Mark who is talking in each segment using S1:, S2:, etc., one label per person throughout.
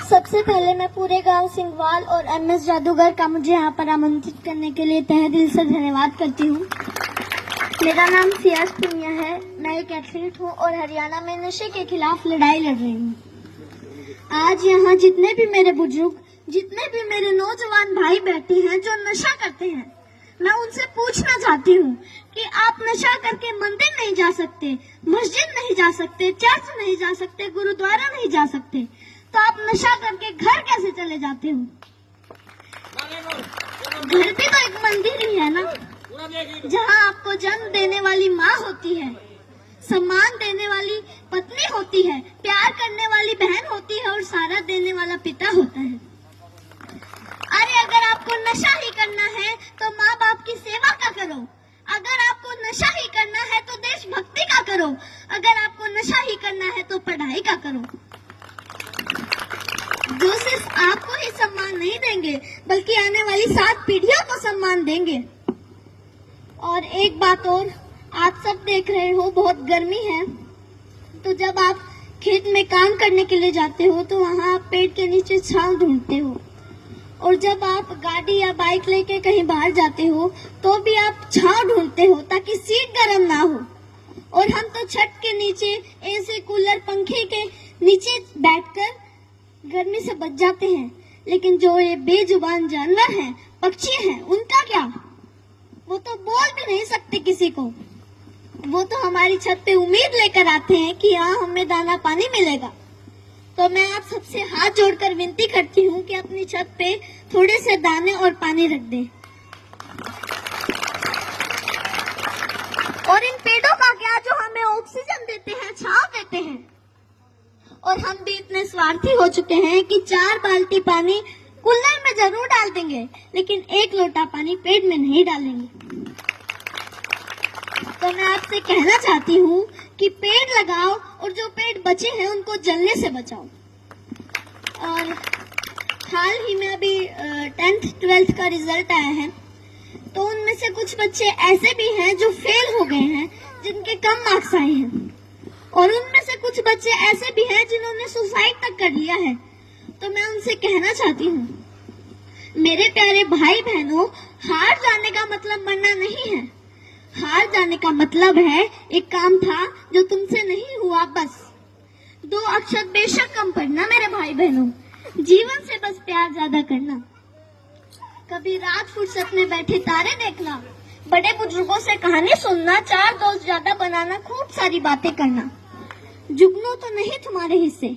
S1: सबसे पहले मैं पूरे गांव सिंघवाल और एमएस जादूगर का मुझे यहाँ पर आमंत्रित करने के लिए तहे दिल से धन्यवाद करती हूँ। मेरा नाम सियाज पुनिया है। मैं एक एथलीट हूँ और हरियाणा में नशे के खिलाफ लड़ाई लड़ रही हूँ। आज यहाँ जितने भी मेरे बुजुर्ग, जितने भी मेरे नौजवान भाई बैठे हैं जो नशा करते हैं, मैं उनसे पूछना चाहती हूँ कि आप नशा करके मंदिर नहीं जा सकते, मस्जिद नहीं जा सकते, चर्च नहीं जा सकते, गुरुद्वारा नहीं जा सकते, तो आप नशा करके घर कैसे चले जाते हो? घर भी तो एक मंदिर ही है ना, जहाँ आपको जन्म देने वाली माँ होती है, सम्मान देने वाली पत्नी होती है, प्यार करने वाली बहन होती है और सहारा देने वाला पिता होता है। अरे अगर आपको नशा ही करना है तो माँ बाप की सेवा का करो। अगर आपको नशा ही करना है तो देशभक्ति का करो। अगर आपको नशा ही करना है तो पढ़ाई का करो। जो सिर्फ आपको ही सम्मान नहीं देंगे बल्कि आने वाली 7 पीढ़ियों को सम्मान देंगे। और एक बात और, आप सब देख रहे हो बहुत गर्मी है, तो जब आप खेत में काम करने के लिए जाते हो तो वहाँ आप पेड़ के नीचे छांव ढूंढते हो, और जब आप गाड़ी या बाइक लेके कहीं बाहर जाते हो तो भी आप छांव ढूंढते हो ताकि सीट गर्म ना हो। और हम तो छत के नीचे एसी, कूलर, पंखे के नीचे बैठकर गर्मी से बच जाते हैं। लेकिन जो ये बेजुबान जानवर हैं, पक्षी हैं, उनका क्या? वो तो बोल भी नहीं सकते किसी को। वो तो हमारी छत पे उम्मीद लेकर आते हैं कि यहाँ हमें दाना पानी मिलेगा। तो मैं आप सबसे हाथ जोड़कर विनती करती हूँ कि अपनी छत पे थोड़े से दाने और पानी रख दें। और इन पेड़ों का क्या जो हमें ऑक्सीजन देते हैं, छांव देते हैं। और हम भी इतने स्वार्थी हो चुके हैं कि 4 बाल्टी पानी कूलर में जरूर डाल देंगे, लेकिन 1 लोटा पानी पेड़ में नहीं डालेंगे। तो मैं आपसे कहना चाहती हूँ कि पेड़ लगाओ और जो पेड़ बचे हैं उनको जलने से बचाओ। और हाल ही में अभी 10th 12th का रिजल्ट आया है, तो उनमें से कुछ बच्चे ऐसे भी हैं जो फेल हो गए हैं, जिनके कम मार्क्स आए हैं, और उनमें से कुछ बच्चे ऐसे भी हैं जिन्होंने सुसाइड तक कर लिया है। तो मैं उनसे कहना चाहती हूँ, मेरे प्यारे भाई बहनों, हार जाने का मतलब मरना नहीं है। हार जाने का मतलब है एक काम था जो तुमसे नहीं हुआ, बस 2 अक्षर बेशक कम पढ़ना मेरे भाई बहनों। जीवन से बस प्यार ज्यादा करना, कभी रात फुर्सत में बैठे तारे देखना, बड़े बुजुर्गों से कहानी सुनना, 4 दोस्त ज्यादा बनाना, खूब सारी बातें करना। जुगनू तो नहीं तुम्हारे हिस्से,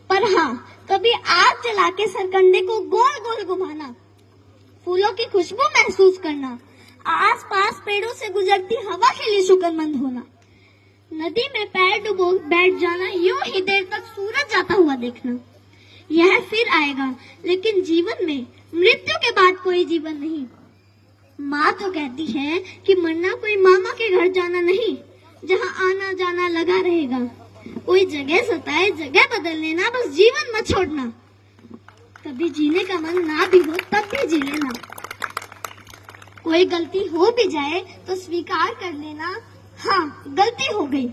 S1: पर हाँ कभी आग जला के सरकंडे को गोल गोल घुमाना, फूलों की खुशबू महसूस करना, आसपास पेड़ों से गुजरती हवा के लिए शुक्रमंद होना, नदी में पैर डुबो बैठ जाना, यूं ही देर तक सूरज जाता हुआ देखना। यह फिर आएगा, लेकिन जीवन में मृत्यु के बाद कोई जीवन नहीं। माँ तो कहती है कि मरना कोई मामा के घर जाना नहीं, जहाँ आना जाना लगा रहेगा। कोई जगह सताए जगह बदल लेना, बस जीवन मत छोड़ना। कभी जीने का मन ना भी हो तब भी जी लेना। कोई गलती हो भी जाए तो स्वीकार कर लेना, हाँ गलती हो गई।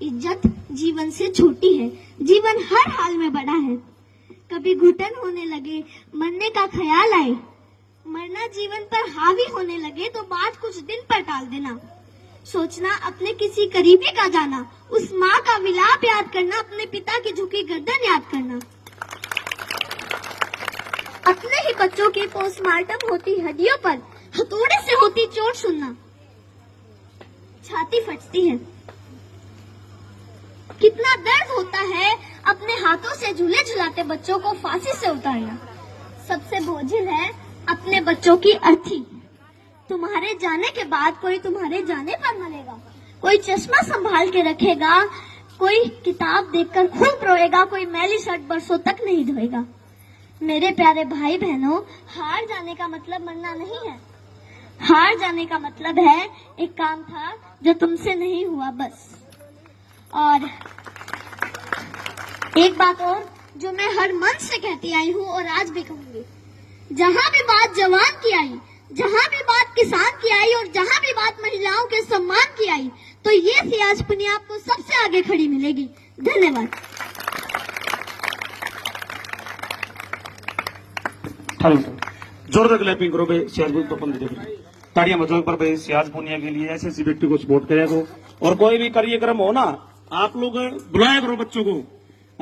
S1: इज्जत जीवन से छोटी है, जीवन हर हाल में बड़ा है। कभी घुटन होने लगे, मरने का ख्याल आए, मरना जीवन पर हावी होने लगे तो बात कुछ दिन पर टाल देना। सोचना अपने किसी करीबी का जाना, उस माँ का विलाप याद करना, अपने पिता की झुकी गर्दन याद करना। अपने ही बच्चों की पोस्टमार्टम होती हड्डियों पर हथौड़े से होती चोट सुनना, छाती फटती है। कितना दर्द होता है अपने हाथों से झूले झुलाते बच्चों को फांसी से उतारना। सबसे बोझिल है अपने बच्चों की अर्थी। तुम्हारे जाने के बाद कोई तुम्हारे जाने पर मरेगा, कोई चश्मा संभाल के रखेगा, कोई किताब देखकर खूब रोएगा, कोई मैली शर्ट बरसों तक नहीं धोएगा। मेरे प्यारे भाई बहनों, हार जाने का मतलब मरना नहीं है। हार जाने का मतलब है एक काम था जो तुमसे नहीं हुआ, बस। और एक बात और जो मैं हर मन से कहती आई हूँ और आज भी कहूंगी, जहाँ भी बात जवान की आई, जहाँ भी बात किसान की आई और जहाँ भी बात महिलाओं के सम्मान की आई, तो ये सियाज पुनिया आपको सबसे आगे खड़ी मिलेगी। धन्यवाद।
S2: 18 मीटर। जोरदार क्लैपिंग करो भाई सियाज तो अपन दे ताड़ियां बजाओ पर भाई सियाज पुनिया के लिए ऐसे व्यक्ति को सपोर्ट करेगा। और कोई भी कार्यक्रम हो ना, आप लोग बुलाया करो बच्चों को।